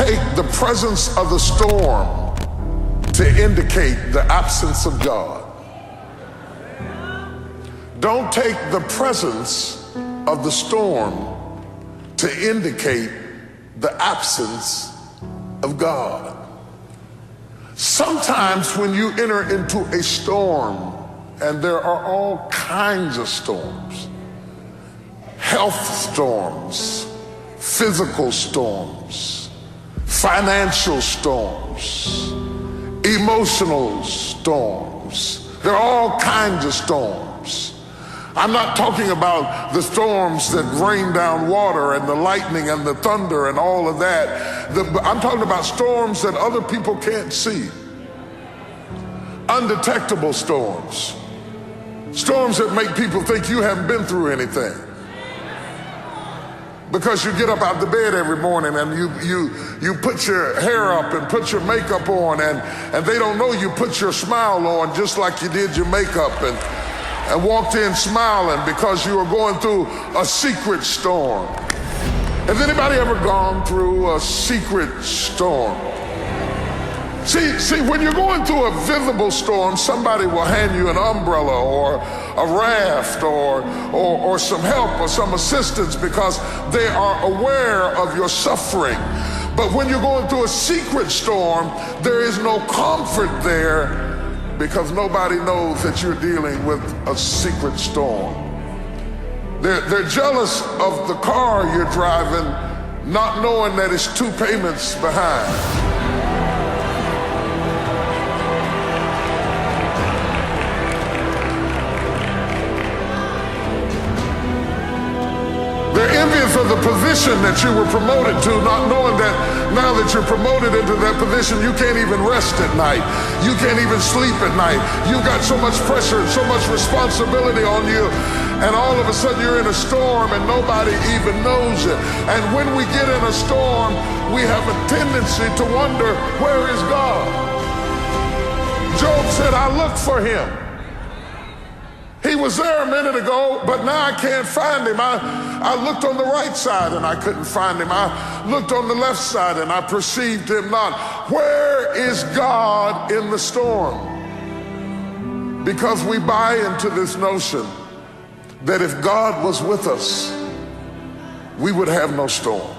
take the presence of the storm to indicate the absence of God. Don't take the presence of the storm to indicate the absence of God. Sometimes when you enter into a storm, and there are all kinds of storms, health storms, physical storms, financial storms, emotional storms. There are all kinds of storms. I'm not talking about the storms that rain down water and the lightning and the thunder and all of that. I'm talking about storms that other people can't see. Undetectable storms. Storms that make people think you haven't been through anything. Because you get up out the bed every morning and you put your hair up and put your makeup on, and they don't know you put your smile on just like you did your makeup, and walked in smiling because you were going through a secret storm. Has anybody ever gone through a secret storm? See, when you're going through a visible storm, somebody will hand you an umbrella or a raft or some help or some assistance because they are aware of your suffering. But when you're going through a secret storm, there is no comfort there because nobody knows that you're dealing with a secret storm. They're jealous of the car you're driving, not knowing that it's 2 payments behind. They're envious of the position that you were promoted to, not knowing that now that you're promoted into that position, you can't even rest at night. You can't even sleep at night. You got so much pressure and so much responsibility on you, and all of a sudden you're in a storm and nobody even knows it. And when we get in a storm, we have a tendency to wonder, where is God? Job said, I looked for him. He was there a minute ago, but now I can't find him. I looked on the right side and I couldn't find him. I looked on the left side and I perceived him not. Where is God in the storm? Because we buy into this notion that if God was with us, we would have no storm.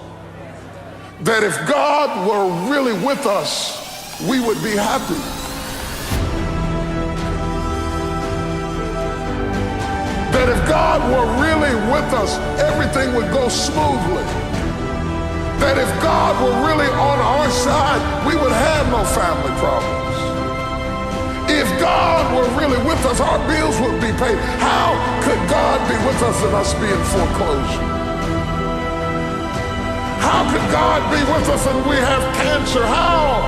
That if God were really with us, we would be happy. That if God were really with us, everything would go smoothly. That if God were really on our side, we would have no family problems. If God were really with us, our bills would be paid. How could God be with us and us be in foreclosure? How could God be with us and we have cancer? How?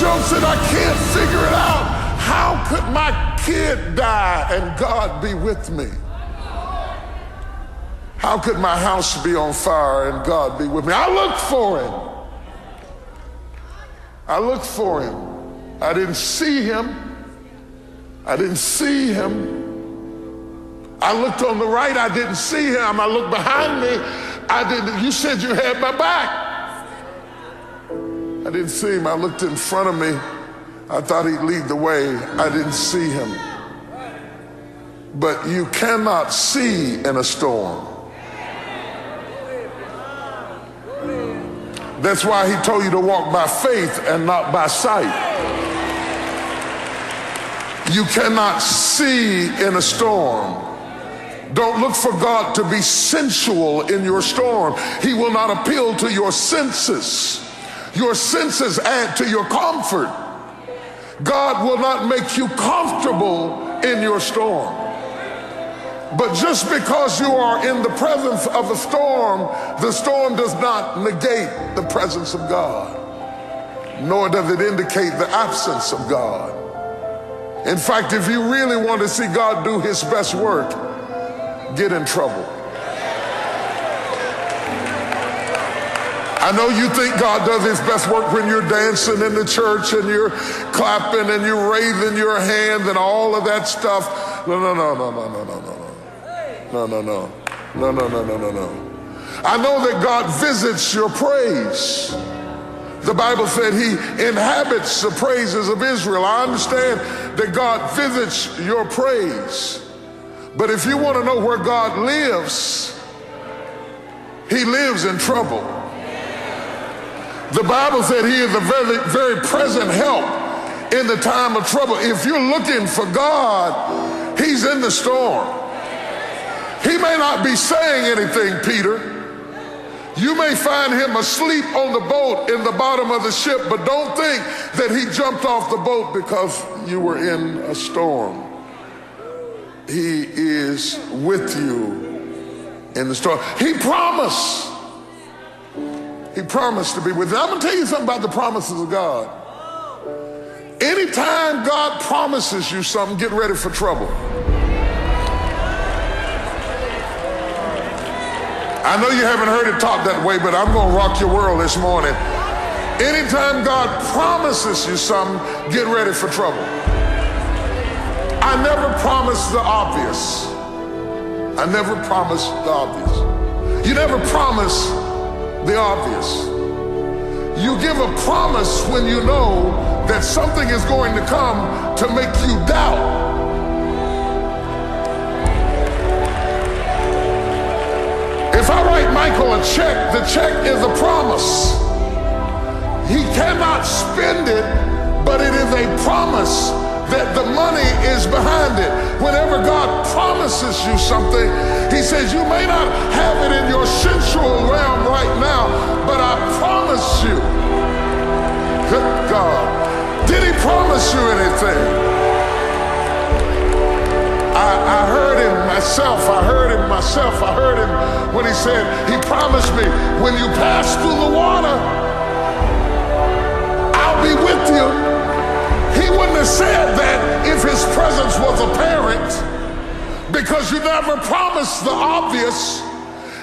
Job said, I can't figure it out. How could my kid die and God be with me? How could my house be on fire and God be with me? I looked for him. I looked for him. I didn't see him. I didn't see him. I looked on the right. I didn't see him. I looked behind me. I didn't. You said you had my back. I didn't see him. I looked in front of me. I thought he'd lead the way. I didn't see him. But you cannot see in a storm. That's why he told you to walk by faith and not by sight. You cannot see in a storm. Don't look for God to be sensual in your storm. He will not appeal to your senses. Your senses add to your comfort. God will not make you comfortable in your storm. But just because you are in the presence of the storm does not negate the presence of God, nor does it indicate the absence of God. In fact, if you really want to see God do his best work, get in trouble. I know you think God does his best work when you're dancing in the church and you're clapping and you're raising your hands and all of that stuff. No. I know that God visits your praise. The Bible said he inhabits the praises of Israel. I understand that God visits your praise. But if you want to know where God lives, he lives in trouble. The Bible said he is a very, very present help in the time of trouble. If you're looking for God, he's in the storm. He may not be saying anything, Peter. You may find him asleep on the boat in the bottom of the ship, but don't think that he jumped off the boat because you were in a storm. He is with you in the storm. He promised to be with you. I'm going to tell you something about the promises of God. Anytime God promises you something, get ready for trouble. I know you haven't heard it taught that way, but I'm going to rock your world this morning. Anytime God promises you something, get ready for trouble. I never promise the obvious. I never promise the obvious. You never promise the obvious. You give a promise when you know that something is going to come to make you doubt. If I write Michael a check, the check is a promise. He cannot spend it, but it is a promise that the money is behind it. Whenever God promises you something, he says you may not have it in your sensual realm right now, but I promise you. Good God. Did he promise you anything? I heard him myself. I heard him when he said, he promised me, when you pass through the water, I'll be with you. He wouldn't have said that if his presence was apparent, because you never promised the obvious.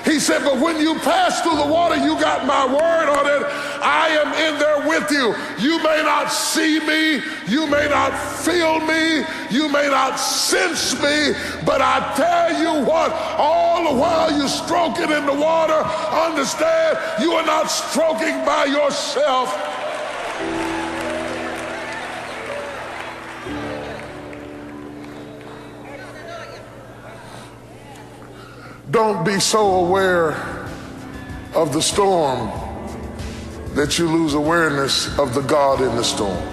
He said, but when you pass through the water, you got my word on it. I am in there with you. You may not see me, you may not feel me, you may not sense me, but I tell you what, all the while you're stroking in the water, understand you are not stroking by yourself. Don't be so aware of the storm that you lose awareness of the God in the storm.